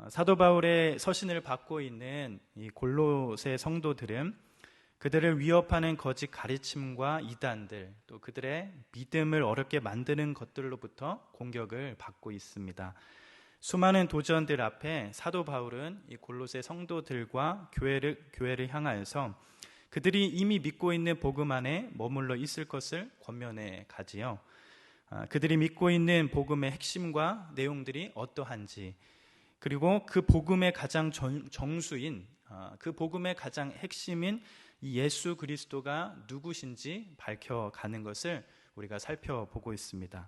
사도 바울의 서신을 받고 있는 이 골로새 성도들은 그들을 위협하는 거짓 가르침과 이단들, 또 그들의 믿음을 어렵게 만드는 것들로부터 공격을 받고 있습니다. 수많은 도전들 앞에 사도 바울은 이 골로새 성도들과 교회를 향하여서 그들이 이미 믿고 있는 복음 안에 머물러 있을 것을 권면해 가지요. 그들이 믿고 있는 복음의 핵심과 내용들이 어떠한지, 그리고 그 복음의 가장 정수인, 그 복음의 가장 핵심인 이 예수 그리스도가 누구신지 밝혀가는 것을 우리가 살펴보고 있습니다.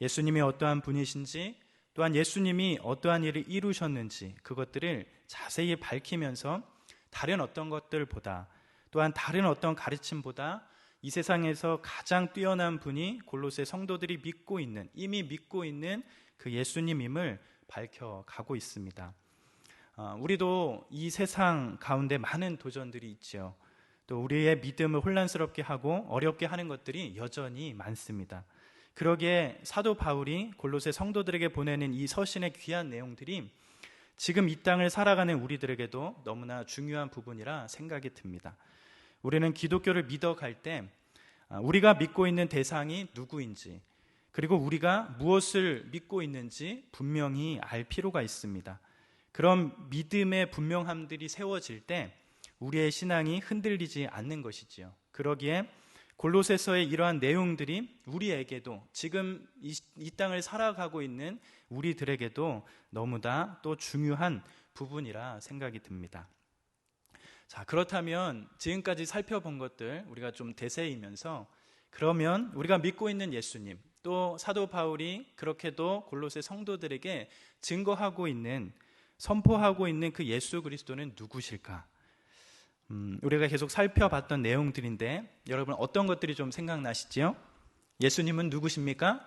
예수님이 어떠한 분이신지, 또한 예수님이 어떠한 일을 이루셨는지 그것들을 자세히 밝히면서 다른 어떤 것들보다, 또한 다른 어떤 가르침보다 이 세상에서 가장 뛰어난 분이 골로새 성도들이 이미 믿고 있는 그 예수님임을 밝혀가고 있습니다. 우리도 이 세상 가운데 많은 도전들이 있죠. 또 우리의 믿음을 혼란스럽게 하고 어렵게 하는 것들이 여전히 많습니다. 그러기에 사도 바울이 골로새 성도들에게 보내는 이 서신의 귀한 내용들이 지금 이 땅을 살아가는 우리들에게도 너무나 중요한 부분이라 생각이 듭니다. 우리는 기독교를 믿어갈 때 우리가 믿고 있는 대상이 누구인지, 그리고 우리가 무엇을 믿고 있는지 분명히 알 필요가 있습니다. 그런 믿음의 분명함들이 세워질 때 우리의 신앙이 흔들리지 않는 것이지요. 그러기에 골로새서의 이러한 내용들이 우리에게도, 지금 이 땅을 살아가고 있는 우리들에게도 너무나 또 중요한 부분이라 생각이 듭니다. 자, 그렇다면 지금까지 살펴본 것들 우리가 좀 되새이면서, 그러면 우리가 믿고 있는 예수님, 또 사도 바울이 그렇게도 골로새 성도들에게 증거하고 있는, 선포하고 있는 그 예수 그리스도는 누구실까? 우리가 계속 살펴봤던 내용들인데 여러분 어떤 것들이 좀 생각나시지요? 예수님은 누구십니까?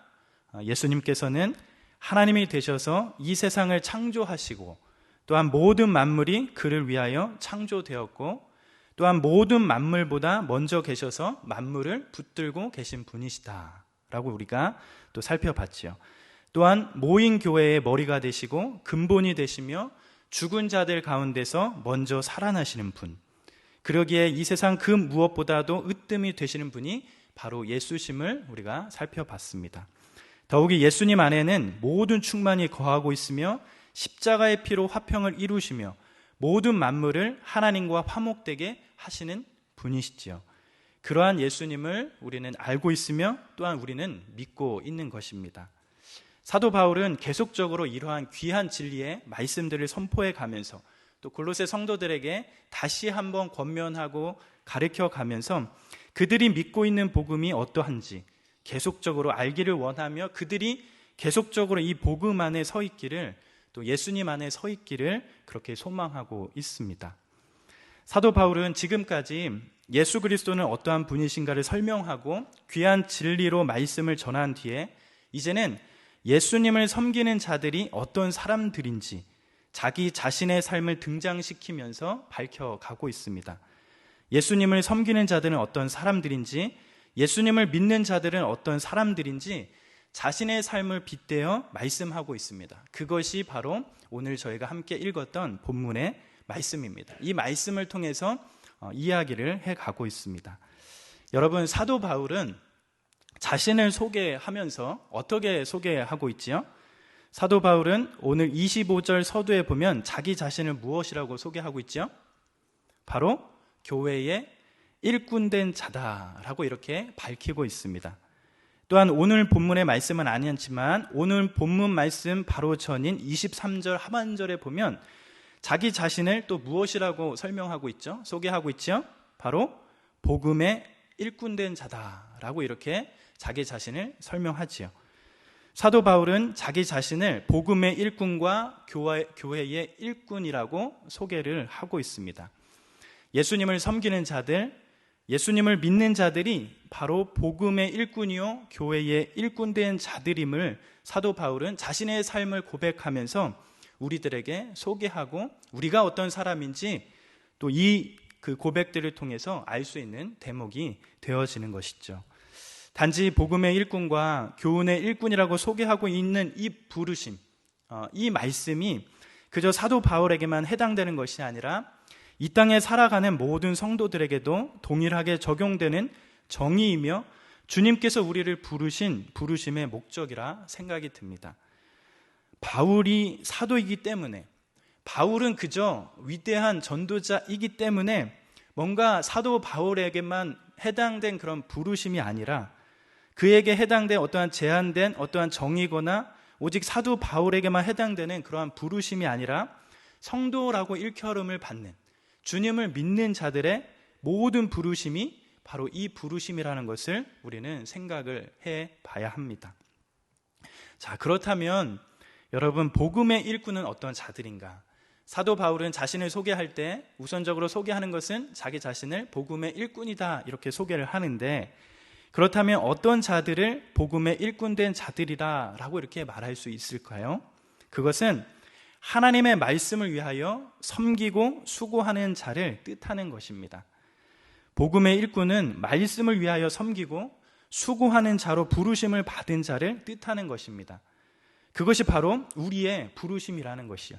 예수님께서는 하나님이 되셔서 이 세상을 창조하시고, 또한 모든 만물이 그를 위하여 창조되었고, 또한 모든 만물보다 먼저 계셔서 만물을 붙들고 계신 분이시다 라고 우리가 또 살펴봤지요. 또한 모인 교회의 머리가 되시고 근본이 되시며 죽은 자들 가운데서 먼저 살아나시는 분, 그러기에 이 세상 그 무엇보다도 으뜸이 되시는 분이 바로 예수심을 우리가 살펴봤습니다. 더욱이 예수님 안에는 모든 충만이 거하고 있으며 십자가의 피로 화평을 이루시며 모든 만물을 하나님과 화목되게 하시는 분이시지요. 그러한 예수님을 우리는 알고 있으며 또한 우리는 믿고 있는 것입니다. 사도 바울은 계속적으로 이러한 귀한 진리의 말씀들을 선포해 가면서 또 골로새 성도들에게 다시 한번 권면하고 가르쳐 가면서 그들이 믿고 있는 복음이 어떠한지 계속적으로 알기를 원하며 그들이 계속적으로 이 복음 안에 서 있기를, 또 예수님 안에 서 있기를 그렇게 소망하고 있습니다. 사도 바울은 지금까지 예수 그리스도는 어떠한 분이신가를 설명하고 귀한 진리로 말씀을 전한 뒤에 이제는 예수님을 섬기는 자들이 어떤 사람들인지 자기 자신의 삶을 등장시키면서 밝혀가고 있습니다. 예수님을 섬기는 자들은 어떤 사람들인지, 예수님을 믿는 자들은 어떤 사람들인지 자신의 삶을 빗대어 말씀하고 있습니다. 그것이 바로 오늘 저희가 함께 읽었던 본문의 말씀입니다. 이 말씀을 통해서 이야기를 해가고 있습니다. 여러분, 사도 바울은 자신을 소개하면서 어떻게 소개하고 있지요? 사도 바울은 오늘 25절 서두에 보면 자기 자신을 무엇이라고 소개하고 있죠? 바로 교회의 일꾼된 자다라고 이렇게 밝히고 있습니다. 또한 오늘 본문의 말씀은 아니었지만 오늘 본문 말씀 바로 전인 23절 하반절에 보면 자기 자신을 또 무엇이라고 설명하고 있죠? 소개하고 있죠? 바로 복음의 일꾼된 자다라고 이렇게 자기 자신을 설명하지요. 사도 바울은 자기 자신을 복음의 일꾼과 교회의 일꾼이라고 소개를 하고 있습니다. 예수님을 섬기는 자들, 예수님을 믿는 자들이 바로 복음의 일꾼이요 교회의 일꾼된 자들임을 사도 바울은 자신의 삶을 고백하면서 우리들에게 소개하고 우리가 어떤 사람인지 또 그 고백들을 통해서 알 수 있는 대목이 되어지는 것이죠. 단지 복음의 일꾼과 교훈의 일꾼이라고 소개하고 있는 이 부르심, 이 말씀이 그저 사도 바울에게만 해당되는 것이 아니라 이 땅에 살아가는 모든 성도들에게도 동일하게 적용되는 정의이며 주님께서 우리를 부르신 부르심의 목적이라 생각이 듭니다. 바울이 사도이기 때문에, 바울은 그저 위대한 전도자이기 때문에 뭔가 사도 바울에게만 해당된 그런 부르심이 아니라 그에게 해당된 어떠한 제한된 어떠한 정의거나 오직 사도 바울에게만 해당되는 그러한 부르심이 아니라 성도라고 일컬음을 받는 주님을 믿는 자들의 모든 부르심이 바로 이 부르심이라는 것을 우리는 생각을 해 봐야 합니다. 자, 그렇다면 여러분, 복음의 일꾼은 어떤 자들인가? 사도 바울은 자신을 소개할 때 우선적으로 소개하는 것은 자기 자신을 복음의 일꾼이다 이렇게 소개를 하는데, 그렇다면 어떤 자들을 복음의 일꾼된 자들이다 라고 이렇게 말할 수 있을까요? 그것은 하나님의 말씀을 위하여 섬기고 수고하는 자를 뜻하는 것입니다. 복음의 일꾼은 말씀을 위하여 섬기고 수고하는 자로 부르심을 받은 자를 뜻하는 것입니다. 그것이 바로 우리의 부르심이라는 것이요,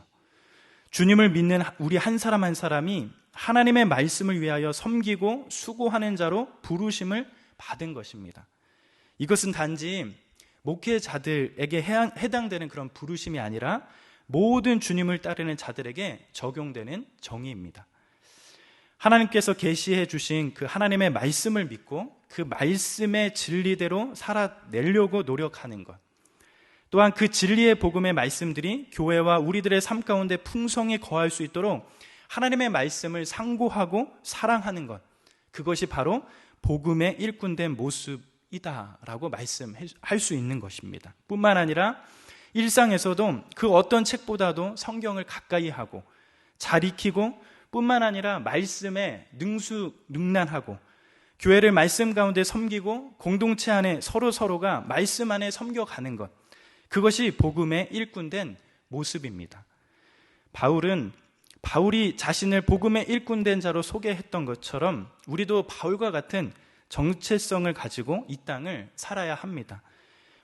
주님을 믿는 우리 한 사람 한 사람이 하나님의 말씀을 위하여 섬기고 수고하는 자로 부르심을 받은 것입니다. 이것은 단지 목회자들에게 해당되는 그런 부르심이 아니라 모든 주님을 따르는 자들에게 적용되는 정의입니다. 하나님께서 계시해 주신 그 하나님의 말씀을 믿고 그 말씀의 진리대로 살아내려고 노력하는 것, 또한 그 진리의 복음의 말씀들이 교회와 우리들의 삶 가운데 풍성히 거할 수 있도록 하나님의 말씀을 상고하고 사랑하는 것, 그것이 바로 복음의 일꾼된 모습이다라고 말씀할 수 있는 것입니다. 뿐만 아니라 일상에서도 그 어떤 책보다도 성경을 가까이 하고 잘 익히고, 뿐만 아니라 말씀에 능수능란하고 교회를 말씀 가운데 섬기고 공동체 안에 서로가 말씀 안에 섬겨가는 것, 그것이 복음의 일꾼된 모습입니다. 바울이 자신을 복음의 일꾼된 자로 소개했던 것처럼 우리도 바울과 같은 정체성을 가지고 이 땅을 살아야 합니다.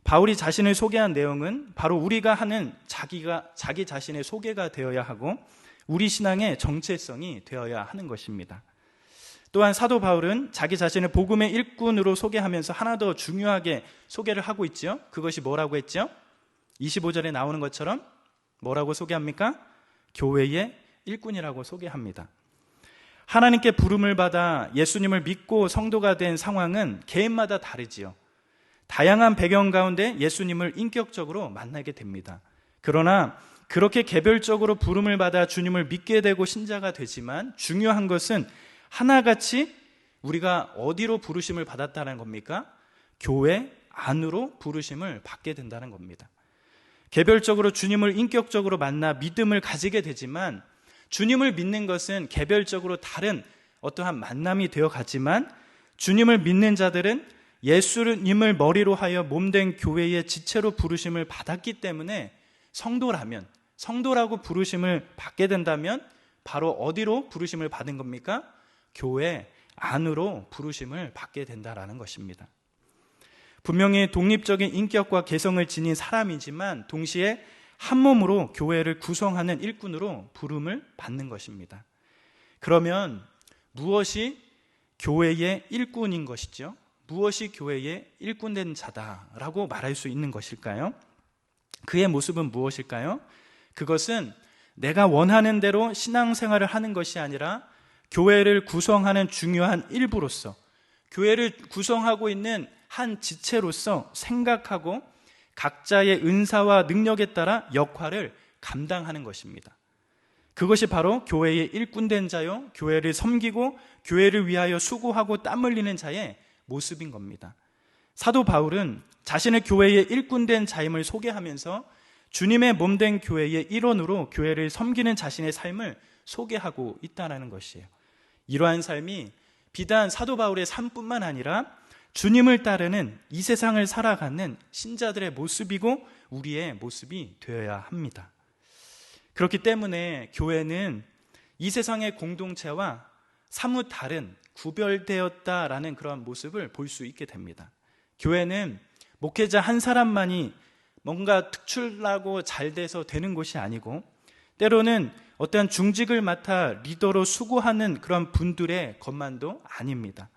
바울이 자신을 소개한 내용은 바로 우리가 하는 자기 자신의 소개가 되어야 하고 우리 신앙의 정체성이 되어야 하는 것입니다. 또한 사도 바울은 자기 자신을 복음의 일꾼으로 소개하면서 하나 더 중요하게 소개를 하고 있죠. 그것이 뭐라고 했죠? 25절에 나오는 것처럼 뭐라고 소개합니까? 교회의 일꾼이라고 소개합니다. 하나님께 부름을 받아 예수님을 믿고 성도가 된 상황은 개인마다 다르지요. 다양한 배경 가운데 예수님을 인격적으로 만나게 됩니다. 그러나 그렇게 개별적으로 부름을 받아 주님을 믿게 되고 신자가 되지만 중요한 것은 하나같이 우리가 어디로 부르심을 받았다는 겁니까? 교회 안으로 부르심을 받게 된다는 겁니다. 개별적으로 주님을 인격적으로 만나 믿음을 가지게 되지만 주님을 믿는 것은 개별적으로 다른 어떠한 만남이 되어 가지만 주님을 믿는 자들은 예수님을 머리로 하여 몸된 교회의 지체로 부르심을 받았기 때문에 성도라고 부르심을 받게 된다면 바로 어디로 부르심을 받은 겁니까? 교회 안으로 부르심을 받게 된다라는 것입니다. 분명히 독립적인 인격과 개성을 지닌 사람이지만 동시에 한 몸으로 교회를 구성하는 일꾼으로 부름을 받는 것입니다. 그러면 무엇이 교회의 일꾼인 것이죠? 무엇이 교회의 일꾼된 자다라고 말할 수 있는 것일까요? 그의 모습은 무엇일까요? 그것은 내가 원하는 대로 신앙생활을 하는 것이 아니라 교회를 구성하는 중요한 일부로서, 교회를 구성하고 있는 한 지체로서 생각하고 각자의 은사와 능력에 따라 역할을 감당하는 것입니다. 그것이 바로 교회의 일꾼된 자요, 교회를 섬기고 교회를 위하여 수고하고 땀 흘리는 자의 모습인 겁니다. 사도 바울은 자신의 교회의 일꾼된 자임을 소개하면서 주님의 몸된 교회의 일원으로 교회를 섬기는 자신의 삶을 소개하고 있다는 것이에요. 이러한 삶이 비단 사도 바울의 삶뿐만 아니라 주님을 따르는 이 세상을 살아가는 신자들의 모습이고 우리의 모습이 되어야 합니다. 그렇기 때문에 교회는 이 세상의 공동체와 사뭇 다른 구별되었다라는 그런 모습을 볼 수 있게 됩니다. 교회는 목회자 한 사람만이 뭔가 특출나고 잘 돼서 되는 곳이 아니고 때로는 어떠한 중직을 맡아 리더로 수고하는 그런 분들의 것만도 아닙니다.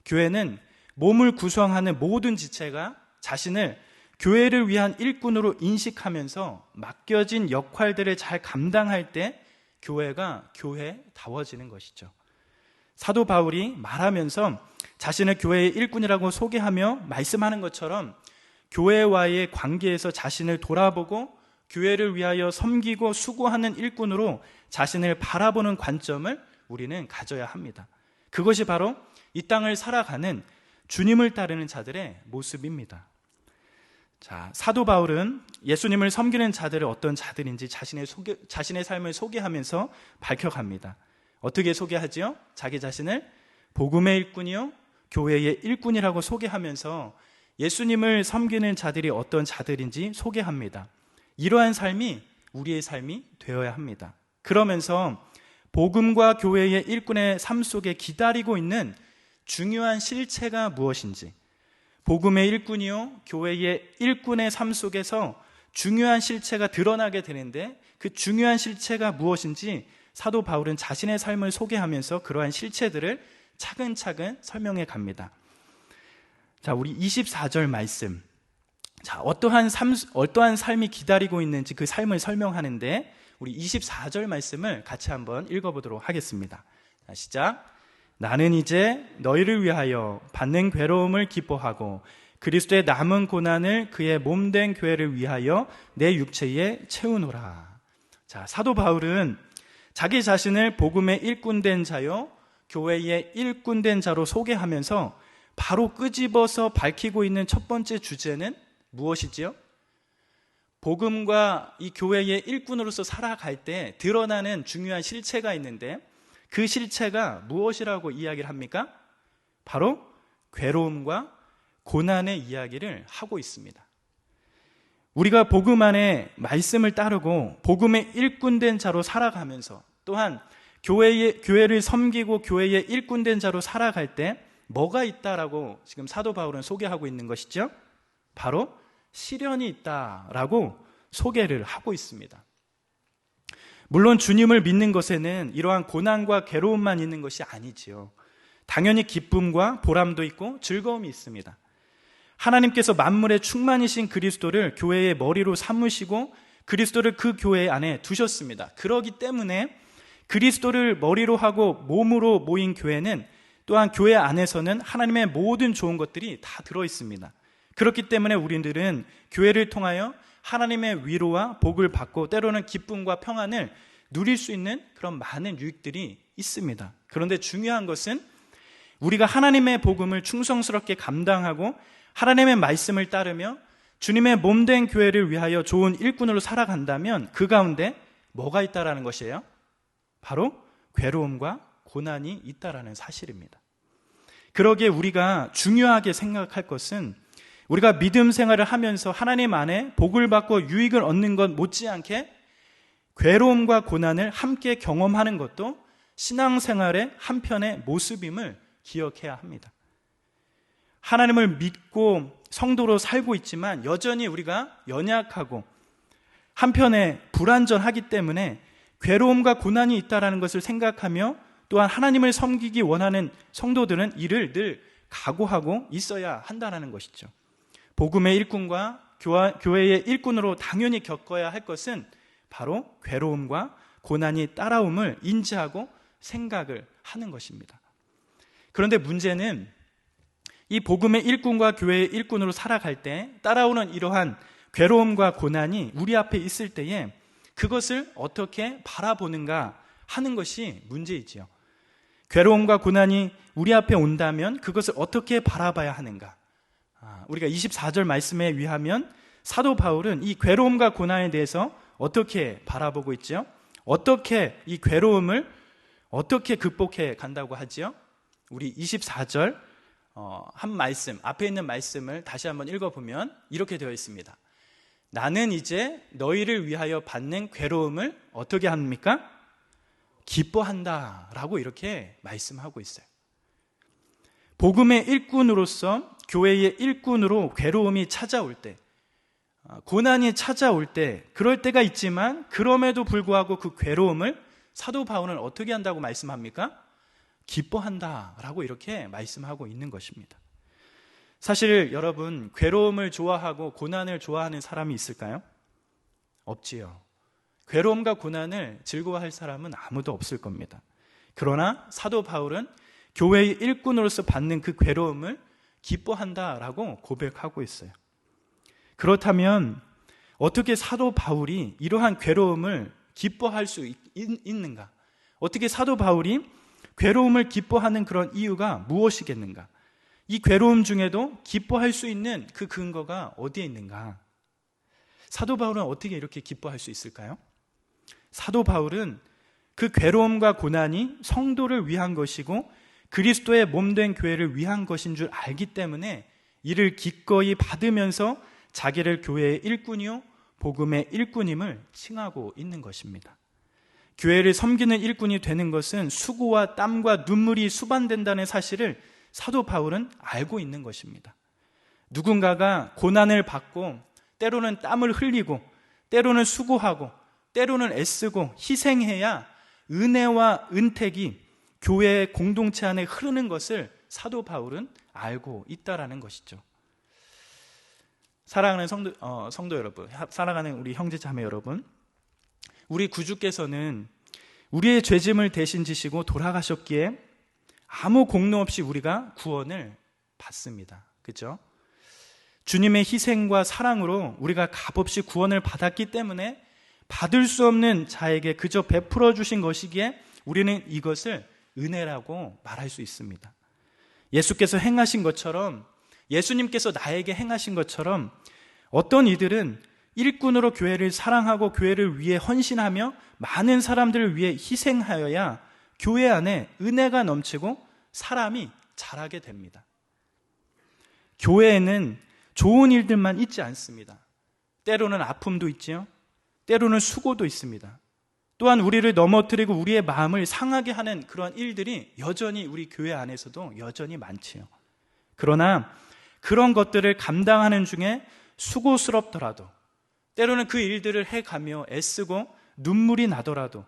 교회는 몸을 구성하는 모든 지체가 자신을 교회를 위한 일꾼으로 인식하면서 맡겨진 역할들을 잘 감당할 때 교회가 교회다워지는 것이죠. 사도 바울이 말하면서 자신을 교회의 일꾼이라고 소개하며 말씀하는 것처럼 교회와의 관계에서 자신을 돌아보고 교회를 위하여 섬기고 수고하는 일꾼으로 자신을 바라보는 관점을 우리는 가져야 합니다. 그것이 바로 이 땅을 살아가는 주님을 따르는 자들의 모습입니다. 자, 사도 바울은 예수님을 섬기는 자들을 어떤 자들인지 자신의 삶을 소개하면서 밝혀갑니다. 어떻게 소개하지요? 자기 자신을 복음의 일꾼이요 교회의 일꾼이라고 소개하면서 예수님을 섬기는 자들이 어떤 자들인지 소개합니다. 이러한 삶이 우리의 삶이 되어야 합니다. 그러면서 복음과 교회의 일꾼의 삶 속에 기다리고 있는 중요한 실체가 무엇인지, 복음의 일꾼이요 교회의 일꾼의 삶 속에서 중요한 실체가 드러나게 되는데 그 중요한 실체가 무엇인지 사도 바울은 자신의 삶을 소개하면서 그러한 실체들을 차근차근 설명해 갑니다. 자, 우리 24절 말씀. 자, 어떠한 삶이 기다리고 있는지 그 삶을 설명하는데 우리 24절 말씀을 같이 한번 읽어보도록 하겠습니다. 자, 시작. 나는 이제 너희를 위하여 받는 괴로움을 기뻐하고 그리스도의 남은 고난을 그의 몸된 교회를 위하여 내 육체에 채우노라. 자, 사도 바울은 자기 자신을 복음의 일꾼된 자요 교회의 일꾼된 자로 소개하면서 바로 끄집어서 밝히고 있는 첫 번째 주제는 무엇이지요? 복음과 이 교회의 일꾼으로서 살아갈 때 드러나는 중요한 실체가 있는데 그 실체가 무엇이라고 이야기를 합니까? 바로 괴로움과 고난의 이야기를 하고 있습니다. 우리가 복음 안에 말씀을 따르고 복음의 일꾼된 자로 살아가면서 또한 교회를 섬기고 교회의 일꾼된 자로 살아갈 때 뭐가 있다라고 지금 사도 바울은 소개하고 있는 것이죠? 바로 시련이 있다라고 소개를 하고 있습니다. 물론 주님을 믿는 것에는 이러한 고난과 괴로움만 있는 것이 아니지요. 당연히 기쁨과 보람도 있고 즐거움이 있습니다. 하나님께서 만물의 충만이신 그리스도를 교회의 머리로 삼으시고 그리스도를 그 교회 안에 두셨습니다. 그러기 때문에 그리스도를 머리로 하고 몸으로 모인 교회는 또한 교회 안에서는 하나님의 모든 좋은 것들이 다 들어있습니다. 그렇기 때문에 우리들은 교회를 통하여 하나님의 위로와 복을 받고 때로는 기쁨과 평안을 누릴 수 있는 그런 많은 유익들이 있습니다. 그런데 중요한 것은 우리가 하나님의 복음을 충성스럽게 감당하고 하나님의 말씀을 따르며 주님의 몸된 교회를 위하여 좋은 일꾼으로 살아간다면 그 가운데 뭐가 있다라는 것이에요? 바로 괴로움과 고난이 있다라는 사실입니다. 그러기에 우리가 중요하게 생각할 것은 우리가 믿음 생활을 하면서 하나님 안에 복을 받고 유익을 얻는 것 못지않게 괴로움과 고난을 함께 경험하는 것도 신앙생활의 한편의 모습임을 기억해야 합니다. 하나님을 믿고 성도로 살고 있지만 여전히 우리가 연약하고 한편에 불완전하기 때문에 괴로움과 고난이 있다는 것을 생각하며 또한 하나님을 섬기기 원하는 성도들은 이를 늘 각오하고 있어야 한다는 것이죠. 복음의 일꾼과 교회의 일꾼으로 당연히 겪어야 할 것은 바로 괴로움과 고난이 따라옴을 인지하고 생각을 하는 것입니다. 그런데 문제는 이 복음의 일꾼과 교회의 일꾼으로 살아갈 때 따라오는 이러한 괴로움과 고난이 우리 앞에 있을 때에 그것을 어떻게 바라보는가 하는 것이 문제이지요. 괴로움과 고난이 우리 앞에 온다면 그것을 어떻게 바라봐야 하는가? 우리가 24절 말씀에 의하면 사도 바울은 이 괴로움과 고난에 대해서 어떻게 바라보고 있죠? 어떻게 이 괴로움을 어떻게 극복해 간다고 하지요? 우리 24절 한 말씀, 앞에 있는 말씀을 다시 한번 읽어보면 이렇게 되어 있습니다. 나는 이제 너희를 위하여 받는 괴로움을 어떻게 합니까? 기뻐한다 라고 이렇게 말씀하고 있어요. 복음의 일꾼으로서 교회의 일꾼으로 괴로움이 찾아올 때 고난이 찾아올 때, 그럴 때가 있지만 그럼에도 불구하고 그 괴로움을 사도 바울은 어떻게 한다고 말씀합니까? 기뻐한다라고 이렇게 말씀하고 있는 것입니다. 사실 여러분, 괴로움을 좋아하고 고난을 좋아하는 사람이 있을까요? 없지요. 괴로움과 고난을 즐거워할 사람은 아무도 없을 겁니다. 그러나 사도 바울은 교회의 일꾼으로서 받는 그 괴로움을 기뻐한다라고 고백하고 있어요. 그렇다면 어떻게 사도 바울이 이러한 괴로움을 기뻐할 수 있는가? 어떻게 사도 바울이 괴로움을 기뻐하는 그런 이유가 무엇이겠는가? 이 괴로움 중에도 기뻐할 수 있는 그 근거가 어디에 있는가? 사도 바울은 어떻게 이렇게 기뻐할 수 있을까요? 사도 바울은 그 괴로움과 고난이 성도를 위한 것이고 그리스도의 몸된 교회를 위한 것인 줄 알기 때문에 이를 기꺼이 받으면서 자기를 교회의 일꾼이요 복음의 일꾼임을 칭하고 있는 것입니다. 교회를 섬기는 일꾼이 되는 것은 수고와 땀과 눈물이 수반된다는 사실을 사도 바울은 알고 있는 것입니다. 누군가가 고난을 받고 때로는 땀을 흘리고 때로는 수고하고 때로는 애쓰고 희생해야 은혜와 은택이 교회의 공동체 안에 흐르는 것을 사도 바울은 알고 있다라는 것이죠. 사랑하는 성도 여러분, 사랑하는 우리 형제 자매 여러분, 우리 구주께서는 우리의 죄짐을 대신 지시고 돌아가셨기에 아무 공로 없이 우리가 구원을 받습니다. 그렇죠? 주님의 희생과 사랑으로 우리가 값없이 구원을 받았기 때문에 받을 수 없는 자에게 그저 베풀어 주신 것이기에 우리는 이것을 은혜라고 말할 수 있습니다. 예수께서 행하신 것처럼, 예수님께서 나에게 행하신 것처럼 어떤 이들은 일꾼으로 교회를 사랑하고 교회를 위해 헌신하며 많은 사람들을 위해 희생하여야 교회 안에 은혜가 넘치고 사람이 자라게 됩니다. 교회에는 좋은 일들만 있지 않습니다. 때로는 아픔도 있지요. 때로는 수고도 있습니다. 또한 우리를 넘어뜨리고 우리의 마음을 상하게 하는 그런 일들이 여전히 우리 교회 안에서도 여전히 많지요. 그러나 그런 것들을 감당하는 중에 수고스럽더라도, 때로는 그 일들을 해가며 애쓰고 눈물이 나더라도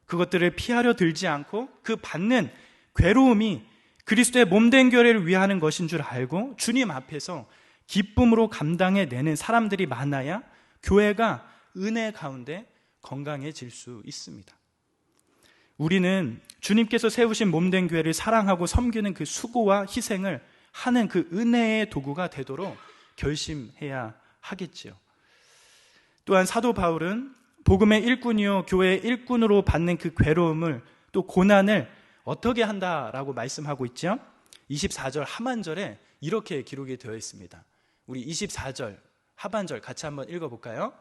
그것들을 피하려 들지 않고 그 받는 괴로움이 그리스도의 몸된 교회를 위하는 것인 줄 알고 주님 앞에서 기쁨으로 감당해내는 사람들이 많아야 교회가 은혜 가운데 건강해질 수 있습니다. 우리는 주님께서 세우신 몸된 교회를 사랑하고 섬기는 그 수고와 희생을 하는 그 은혜의 도구가 되도록 결심해야 하겠지요. 또한 사도 바울은 복음의 일꾼이요 교회의 일꾼으로 받는 그 괴로움을 또 고난을 어떻게 한다라고 말씀하고 있죠. 24절 하반절에 이렇게 기록이 되어 있습니다. 우리 24절 하반절 같이 한번 읽어볼까요?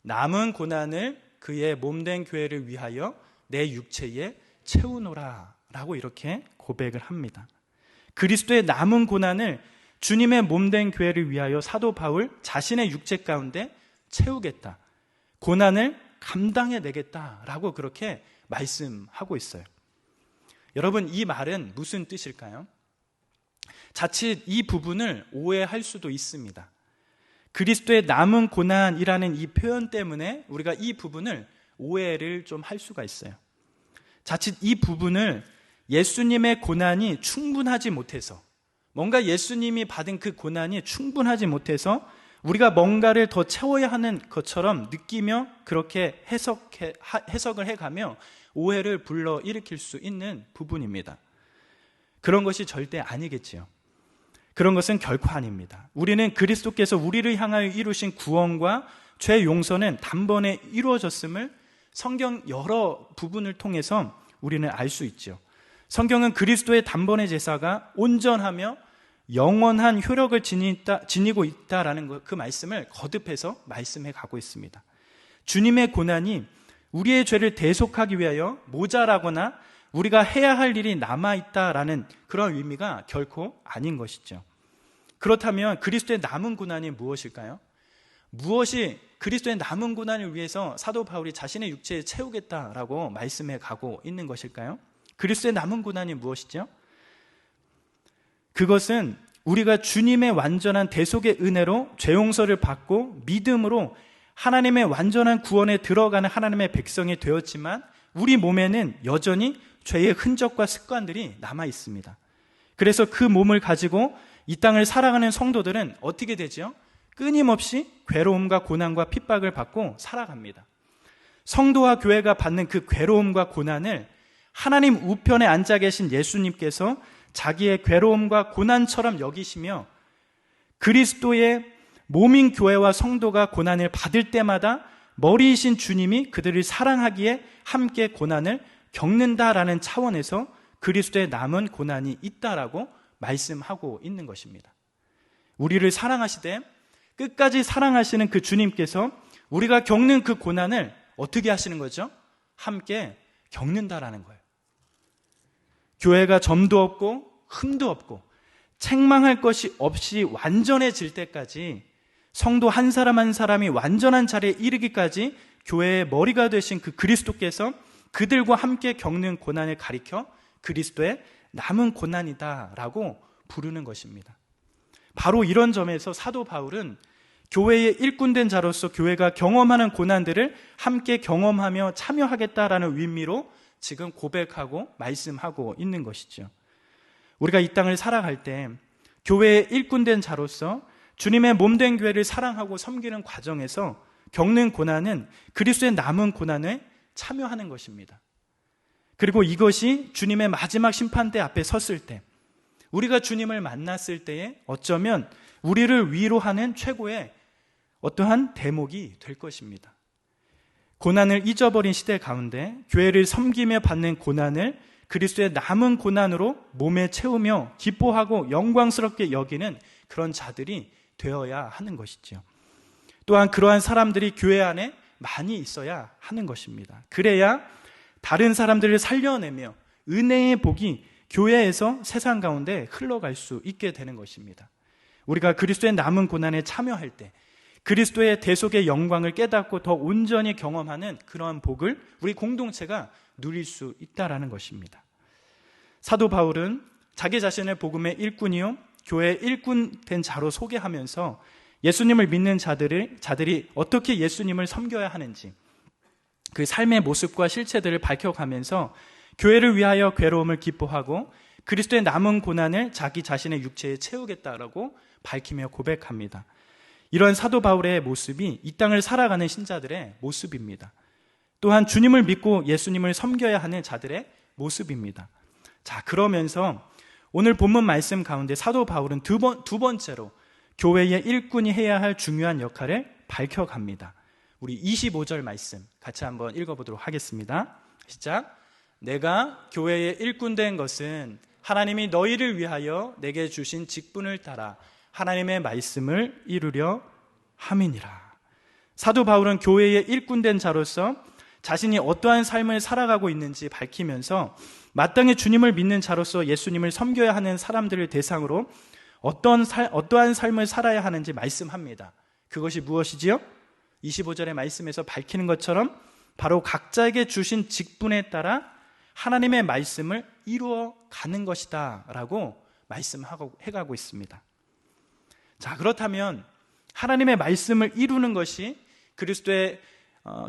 남은 고난을 그의 몸된 교회를 위하여 내 육체에 채우노라 라고 이렇게 고백을 합니다. 그리스도의 남은 고난을 주님의 몸된 교회를 위하여 사도 바울 자신의 육체 가운데 채우겠다, 고난을 감당해내겠다라고 그렇게 말씀하고 있어요. 여러분, 이 말은 무슨 뜻일까요? 자칫 이 부분을 오해할 수도 있습니다. 그리스도의 남은 고난이라는 이 표현 때문에 우리가 이 부분을 오해를 좀 할 수가 있어요. 자칫 이 부분을 예수님의 고난이 충분하지 못해서, 뭔가 예수님이 받은 그 고난이 충분하지 못해서 우리가 뭔가를 더 채워야 하는 것처럼 느끼며 그렇게 해석을 해가며 오해를 불러일으킬 수 있는 부분입니다. 그런 것이 절대 아니겠지요. 그런 것은 결코 아닙니다. 우리는 그리스도께서 우리를 향하여 이루신 구원과 죄 용서는 단번에 이루어졌음을 성경 여러 부분을 통해서 우리는 알 수 있죠. 성경은 그리스도의 단번의 제사가 온전하며 영원한 효력을 지니고 있다라는 그 말씀을 거듭해서 말씀해 가고 있습니다. 주님의 고난이 우리의 죄를 대속하기 위하여 모자라거나 우리가 해야 할 일이 남아있다라는 그런 의미가 결코 아닌 것이죠. 그렇다면 그리스도의 남은 고난이 무엇일까요? 무엇이 그리스도의 남은 고난을 위해서 사도 바울이 자신의 육체에 채우겠다라고 말씀해 가고 있는 것일까요? 그리스도의 남은 고난이 무엇이죠? 그것은 우리가 주님의 완전한 대속의 은혜로 죄 용서를 받고 믿음으로 하나님의 완전한 구원에 들어가는 하나님의 백성이 되었지만 우리 몸에는 여전히 죄의 흔적과 습관들이 남아 있습니다. 그래서 그 몸을 가지고 이 땅을 살아가는 성도들은 어떻게 되죠? 끊임없이 괴로움과 고난과 핍박을 받고 살아갑니다. 성도와 교회가 받는 그 괴로움과 고난을 하나님 우편에 앉아 계신 예수님께서 자기의 괴로움과 고난처럼 여기시며 그리스도의 몸인 교회와 성도가 고난을 받을 때마다 머리이신 주님이 그들을 사랑하기에 함께 고난을 겪는다라는 차원에서 그리스도의 남은 고난이 있다라고 말씀하고 있는 것입니다. 우리를 사랑하시되 끝까지 사랑하시는 그 주님께서 우리가 겪는 그 고난을 어떻게 하시는 거죠? 함께 겪는다라는 거예요. 교회가 점도 없고 흠도 없고 책망할 것이 없이 완전해질 때까지 성도 한 사람 한 사람이 완전한 자리에 이르기까지 교회의 머리가 되신 그 그리스도께서 그들과 함께 겪는 고난을 가리켜 그리스도의 남은 고난이다라고 부르는 것입니다. 바로 이런 점에서 사도 바울은 교회의 일꾼된 자로서 교회가 경험하는 고난들을 함께 경험하며 참여하겠다라는 의미로 지금 고백하고 말씀하고 있는 것이죠. 우리가 이 땅을 살아갈 때 교회의 일꾼된 자로서 주님의 몸된 교회를 사랑하고 섬기는 과정에서 겪는 고난은 그리스도의 남은 고난에 참여하는 것입니다. 그리고 이것이 주님의 마지막 심판대 앞에 섰을 때 우리가 주님을 만났을 때에 어쩌면 우리를 위로하는 최고의 어떠한 대목이 될 것입니다. 고난을 잊어버린 시대 가운데 교회를 섬기며 받는 고난을 그리스도의 남은 고난으로 몸에 채우며 기뻐하고 영광스럽게 여기는 그런 자들이 되어야 하는 것이죠. 또한 그러한 사람들이 교회 안에 많이 있어야 하는 것입니다. 그래야 다른 사람들을 살려내며 은혜의 복이 교회에서 세상 가운데 흘러갈 수 있게 되는 것입니다. 우리가 그리스도의 남은 고난에 참여할 때 그리스도의 대속의 영광을 깨닫고 더 온전히 경험하는 그러한 복을 우리 공동체가 누릴 수 있다라는 것입니다. 사도 바울은 자기 자신을 복음의 일꾼이요 교회의 일꾼 된 자로 소개하면서 예수님을 믿는 자들이 어떻게 예수님을 섬겨야 하는지 그 삶의 모습과 실체들을 밝혀가면서 교회를 위하여 괴로움을 기뻐하고 그리스도의 남은 고난을 자기 자신의 육체에 채우겠다라고 밝히며 고백합니다. 이러한 사도 바울의 모습이 이 땅을 살아가는 신자들의 모습입니다. 또한 주님을 믿고 예수님을 섬겨야 하는 자들의 모습입니다. 자, 그러면서 오늘 본문 말씀 가운데 사도 바울은 두 번째로 교회의 일꾼이 해야 할 중요한 역할을 밝혀갑니다. 우리 25절 말씀 같이 한번 읽어보도록 하겠습니다. 시작. 내가 교회의 일꾼 된 것은 하나님이 너희를 위하여 내게 주신 직분을 따라 하나님의 말씀을 이루려 함이니라. 사도 바울은 교회의 일꾼 된 자로서 자신이 어떠한 삶을 살아가고 있는지 밝히면서 마땅히 주님을 믿는 자로서 예수님을 섬겨야 하는 사람들을 대상으로 어떠한 삶을 살아야 하는지 말씀합니다. 그것이 무엇이지요? 25절의 말씀에서 밝히는 것처럼 바로 각자에게 주신 직분에 따라 하나님의 말씀을 이루어 가는 것이다 라고 말씀해가고 있습니다. 자, 그렇다면 하나님의 말씀을 이루는 것이 그리스도의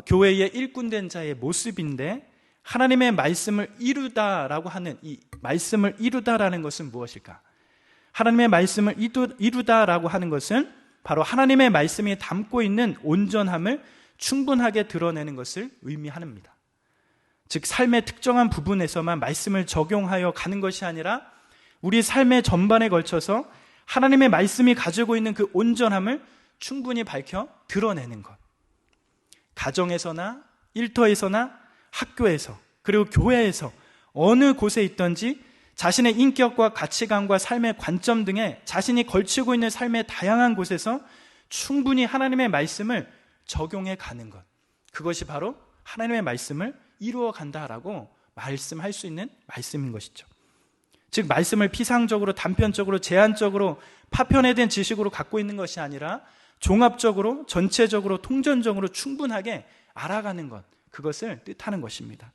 교회의 일꾼된 자의 모습인데 하나님의 말씀을 이루다라고 하는 이 말씀을 이루다라는 것은 무엇일까? 하나님의 말씀을 이루다라고 하는 것은 바로 하나님의 말씀이 담고 있는 온전함을 충분하게 드러내는 것을 의미합니다. 즉 삶의 특정한 부분에서만 말씀을 적용하여 가는 것이 아니라 우리 삶의 전반에 걸쳐서 하나님의 말씀이 가지고 있는 그 온전함을 충분히 밝혀 드러내는 것. 가정에서나 일터에서나 학교에서 그리고 교회에서 어느 곳에 있든지 자신의 인격과 가치관과 삶의 관점 등에 자신이 걸치고 있는 삶의 다양한 곳에서 충분히 하나님의 말씀을 적용해 가는 것. 그것이 바로 하나님의 말씀을 이루어 간다라고 말씀할 수 있는 말씀인 것이죠. 즉 말씀을 피상적으로 단편적으로 제한적으로 파편화된 지식으로 갖고 있는 것이 아니라 종합적으로 전체적으로 통전적으로 충분하게 알아가는 것, 그것을 뜻하는 것입니다.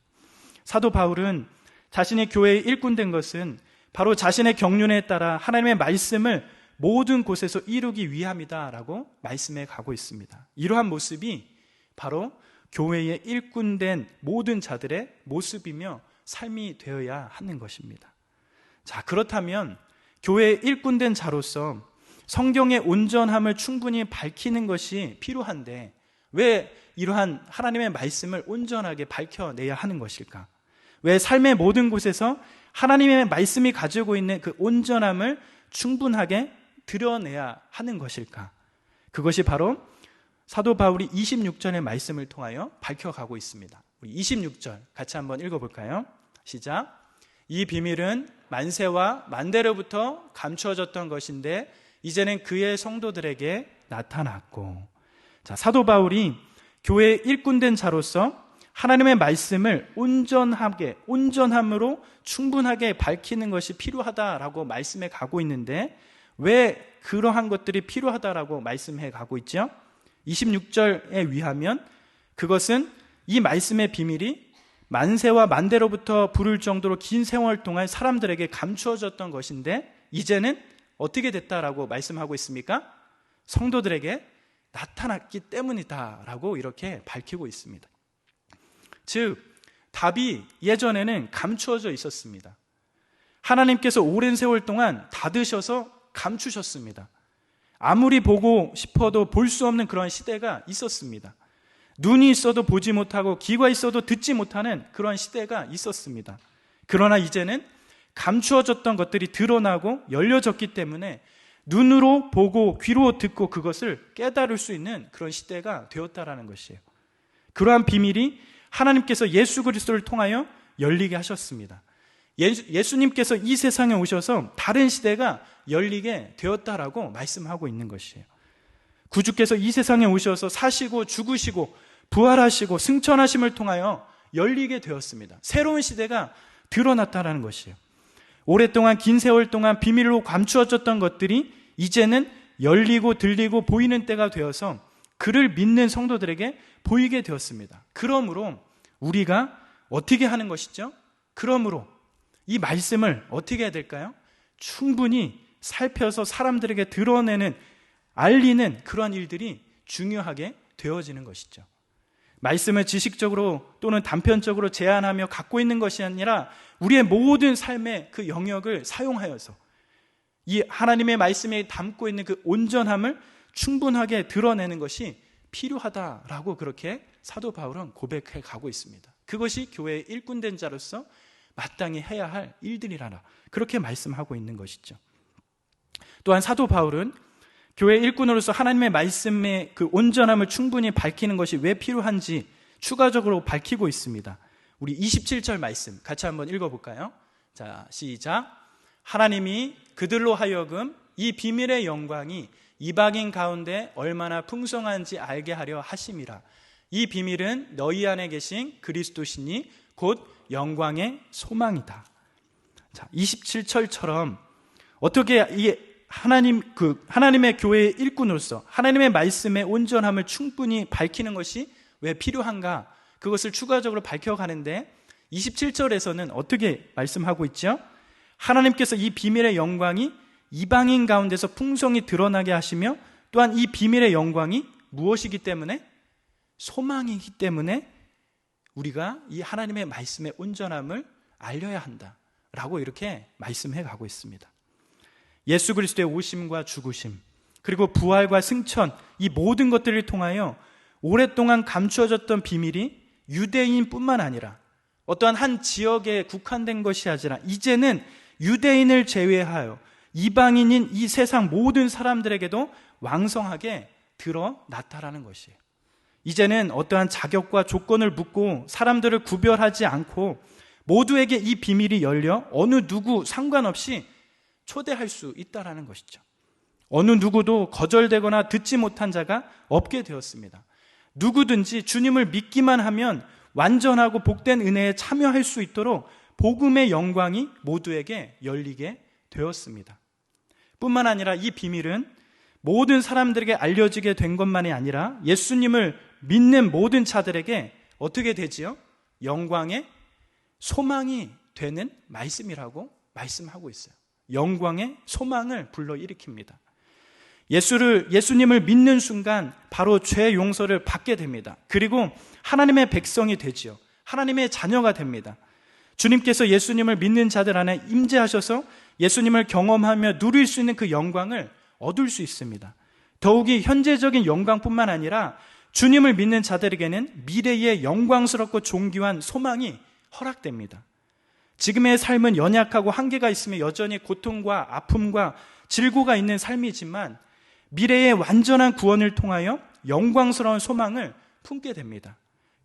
사도 바울은 자신이 교회의 일꾼 된 것은 바로 자신의 경륜에 따라 하나님의 말씀을 모든 곳에서 이루기 위함이다라고 말씀해 가고 있습니다. 이러한 모습이 바로 교회의 일꾼된 모든 자들의 모습이며 삶이 되어야 하는 것입니다. 자, 그렇다면 교회의 일꾼된 자로서 성경의 온전함을 충분히 밝히는 것이 필요한데 왜 이러한 하나님의 말씀을 온전하게 밝혀내야 하는 것일까? 왜 삶의 모든 곳에서 하나님의 말씀이 가지고 있는 그 온전함을 충분하게 드러내야 하는 것일까? 그것이 바로 사도 바울이 26절의 말씀을 통하여 밝혀가고 있습니다. 우리 26절 같이 한번 읽어볼까요? 시작. 이 비밀은 만세와 만대로부터 감추어졌던 것인데 이제는 그의 성도들에게 나타났고. 자, 사도 바울이 교회의 일꾼된 자로서 하나님의 말씀을 온전함으로 충분하게 밝히는 것이 필요하다라고 말씀해 가고 있는데 왜 그러한 것들이 필요하다라고 말씀해 가고 있죠? 26절에 의하면 그것은 이 말씀의 비밀이 만세와 만대로부터 부를 정도로 긴 세월 동안 사람들에게 감추어졌던 것인데 이제는 어떻게 됐다라고 말씀하고 있습니까? 성도들에게 나타났기 때문이다라고 이렇게 밝히고 있습니다. 즉, 답이 예전에는 감추어져 있었습니다. 하나님께서 오랜 세월 동안 닫으셔서 감추셨습니다. 아무리 보고 싶어도 볼 수 없는 그런 시대가 있었습니다. 눈이 있어도 보지 못하고 귀가 있어도 듣지 못하는 그런 시대가 있었습니다. 그러나 이제는 감추어졌던 것들이 드러나고 열려졌기 때문에 눈으로 보고 귀로 듣고 그것을 깨달을 수 있는 그런 시대가 되었다라는 것이에요. 그러한 비밀이 하나님께서 예수 그리스도를 통하여 열리게 하셨습니다. 예수님께서 이 세상에 오셔서 다른 시대가 열리게 되었다라고 말씀하고 있는 것이에요. 구주께서 이 세상에 오셔서 사시고 죽으시고 부활하시고 승천하심을 통하여 열리게 되었습니다. 새로운 시대가 드러났다라는 것이에요. 오랫동안 긴 세월 동안 비밀로 감추어졌던 것들이 이제는 열리고 들리고 보이는 때가 되어서 그를 믿는 성도들에게 보이게 되었습니다. 그러므로 우리가 어떻게 하는 것이죠? 그러므로 이 말씀을 어떻게 해야 될까요? 충분히 살펴서 사람들에게 드러내는, 알리는 그러한 일들이 중요하게 되어지는 것이죠. 말씀을 지식적으로 또는 단편적으로 제안하며 갖고 있는 것이 아니라 우리의 모든 삶의 그 영역을 사용하여서 이 하나님의 말씀에 담고 있는 그 온전함을 충분하게 드러내는 것이 필요하다라고 그렇게 사도 바울은 고백해 가고 있습니다. 그것이 교회의 일꾼된 자로서 마땅히 해야 할 일들이라나 그렇게 말씀하고 있는 것이죠. 또한 사도 바울은 교회 일꾼으로서 하나님의 말씀의 그 온전함을 충분히 밝히는 것이 왜 필요한지 추가적으로 밝히고 있습니다. 우리 27절 말씀 같이 한번 읽어볼까요? 자, 시작. 하나님이 그들로 하여금 이 비밀의 영광이 이방인 가운데 얼마나 풍성한지 알게 하려 하심이라. 이 비밀은 너희 안에 계신 그리스도시니 곧 영광의 소망이다. 자, 27절처럼 어떻게 이 하나님의 교회의 일꾼으로서 하나님의 말씀의 온전함을 충분히 밝히는 것이 왜 필요한가? 그것을 추가적으로 밝혀가는데 27절에서는 어떻게 말씀하고 있죠? 하나님께서 이 비밀의 영광이 이방인 가운데서 풍성히 드러나게 하시며 또한 이 비밀의 영광이 무엇이기 때문에? 소망이기 때문에 우리가 이 하나님의 말씀의 온전함을 알려야 한다라고 이렇게 말씀해 가고 있습니다. 예수 그리스도의 오심과 죽으심 그리고 부활과 승천, 이 모든 것들을 통하여 오랫동안 감추어졌던 비밀이 유대인뿐만 아니라 어떠한 한 지역에 국한된 것이 아니라 이제는 유대인을 제외하여 이방인인 이 세상 모든 사람들에게도 왕성하게 드러났다라는 것이에요. 이제는 어떠한 자격과 조건을 묻고 사람들을 구별하지 않고 모두에게 이 비밀이 열려 어느 누구 상관없이 초대할 수 있다라는 것이죠. 어느 누구도 거절되거나 듣지 못한 자가 없게 되었습니다. 누구든지 주님을 믿기만 하면 완전하고 복된 은혜에 참여할 수 있도록 복음의 영광이 모두에게 열리게 되었습니다. 뿐만 아니라 이 비밀은 모든 사람들에게 알려지게 된 것만이 아니라 예수님을 믿는 모든 자들에게 어떻게 되지요? 영광의 소망이 되는 말씀이라고 말씀하고 있어요. 영광의 소망을 불러일으킵니다. 예수님을 믿는 순간 바로 죄 용서를 받게 됩니다. 그리고 하나님의 백성이 되지요. 하나님의 자녀가 됩니다. 주님께서 예수님을 믿는 자들 안에 임재하셔서 예수님을 경험하며 누릴 수 있는 그 영광을 얻을 수 있습니다. 더욱이 현재적인 영광뿐만 아니라 주님을 믿는 자들에게는 미래의 영광스럽고 존귀한 소망이 허락됩니다. 지금의 삶은 연약하고 한계가 있으며 여전히 고통과 아픔과 질고가 있는 삶이지만 미래의 완전한 구원을 통하여 영광스러운 소망을 품게 됩니다.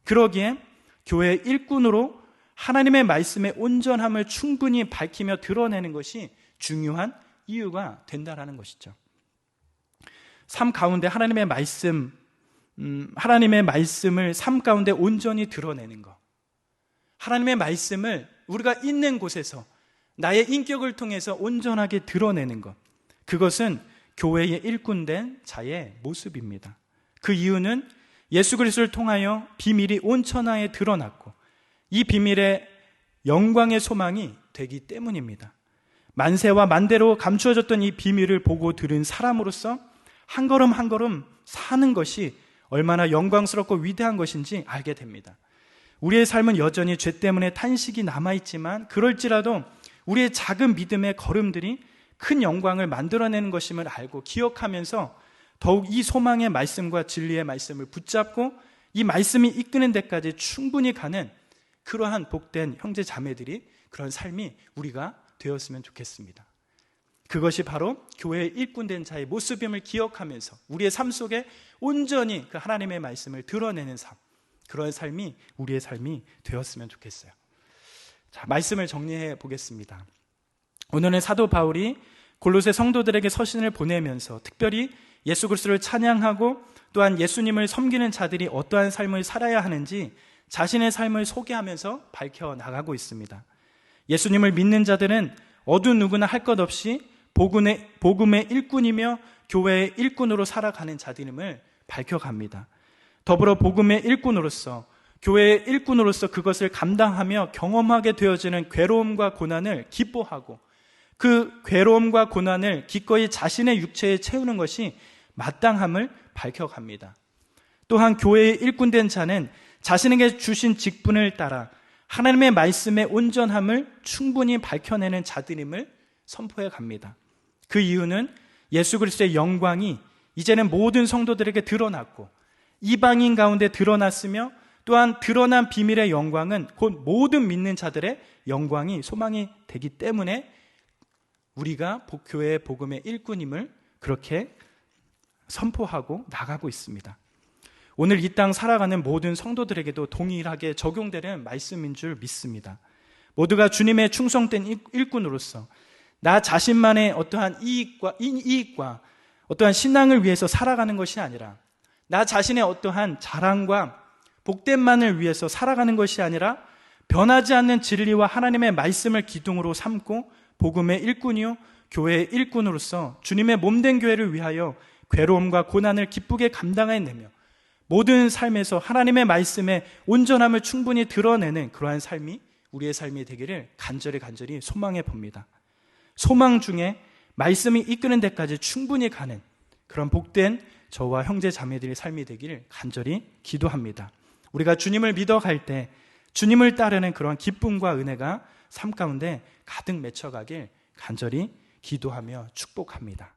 그러기에 교회의 일꾼으로 하나님의 말씀의 온전함을 충분히 밝히며 드러내는 것이 중요한 이유가 된다는 것이죠. 삶 가운데 하나님의 말씀을 삶 가운데 온전히 드러내는 것, 하나님의 말씀을 우리가 있는 곳에서 나의 인격을 통해서 온전하게 드러내는 것, 그것은 교회의 일꾼된 자의 모습입니다. 그 이유는 예수 그리스도를 통하여 비밀이 온 천하에 드러났고 이 비밀의 영광의 소망이 되기 때문입니다. 만세와 만대로 감추어졌던 이 비밀을 보고 들은 사람으로서 한 걸음 한 걸음 사는 것이 얼마나 영광스럽고 위대한 것인지 알게 됩니다. 우리의 삶은 여전히 죄 때문에 탄식이 남아있지만 그럴지라도 우리의 작은 믿음의 걸음들이 큰 영광을 만들어내는 것임을 알고 기억하면서 더욱 이 소망의 말씀과 진리의 말씀을 붙잡고 이 말씀이 이끄는 데까지 충분히 가는 그러한 복된 형제 자매들이 그런 삶이 우리가 되었으면 좋겠습니다. 그것이 바로 교회의 일꾼된 자의 모습임을 기억하면서 우리의 삶 속에 온전히 그 하나님의 말씀을 드러내는 삶, 그런 삶이 우리의 삶이 되었으면 좋겠어요. 자, 말씀을 정리해 보겠습니다. 오늘은 사도 바울이 골로새 성도들에게 서신을 보내면서 특별히 예수 그리스도를 찬양하고 또한 예수님을 섬기는 자들이 어떠한 삶을 살아야 하는지 자신의 삶을 소개하면서 밝혀나가고 있습니다. 예수님을 믿는 자들은 어느 누구나 할 것 없이 복음의 일꾼이며 교회의 일꾼으로 살아가는 자들임을 밝혀갑니다. 더불어 복음의 일꾼으로서 교회의 일꾼으로서 그것을 감당하며 경험하게 되어지는 괴로움과 고난을 기뻐하고 그 괴로움과 고난을 기꺼이 자신의 육체에 채우는 것이 마땅함을 밝혀갑니다. 또한 교회의 일꾼된 자는 자신에게 주신 직분을 따라 하나님의 말씀의 온전함을 충분히 밝혀내는 자들임을 선포해 갑니다. 그 이유는 예수 그리스도의 영광이 이제는 모든 성도들에게 드러났고 이방인 가운데 드러났으며 또한 드러난 비밀의 영광은 곧 모든 믿는 자들의 영광이 소망이 되기 때문에 우리가 교회의 복음의 일꾼임을 그렇게 선포하고 나가고 있습니다. 오늘 이 땅 살아가는 모든 성도들에게도 동일하게 적용되는 말씀인 줄 믿습니다. 모두가 주님의 충성된 일꾼으로서 나 자신만의 어떠한 이익과 어떠한 신앙을 위해서 살아가는 것이 아니라 나 자신의 어떠한 자랑과 복됨만을 위해서 살아가는 것이 아니라 변하지 않는 진리와 하나님의 말씀을 기둥으로 삼고 복음의 일꾼이요 교회의 일꾼으로서 주님의 몸된 교회를 위하여 괴로움과 고난을 기쁘게 감당해내며 모든 삶에서 하나님의 말씀의 온전함을 충분히 드러내는 그러한 삶이 우리의 삶이 되기를 간절히 소망해 봅니다. 소망 중에 말씀이 이끄는 데까지 충분히 가는 그런 복된 저와 형제 자매들의 삶이 되기를 간절히 기도합니다. 우리가 주님을 믿어갈 때 주님을 따르는 그런 기쁨과 은혜가 삶 가운데 가득 맺혀가길 간절히 기도하며 축복합니다.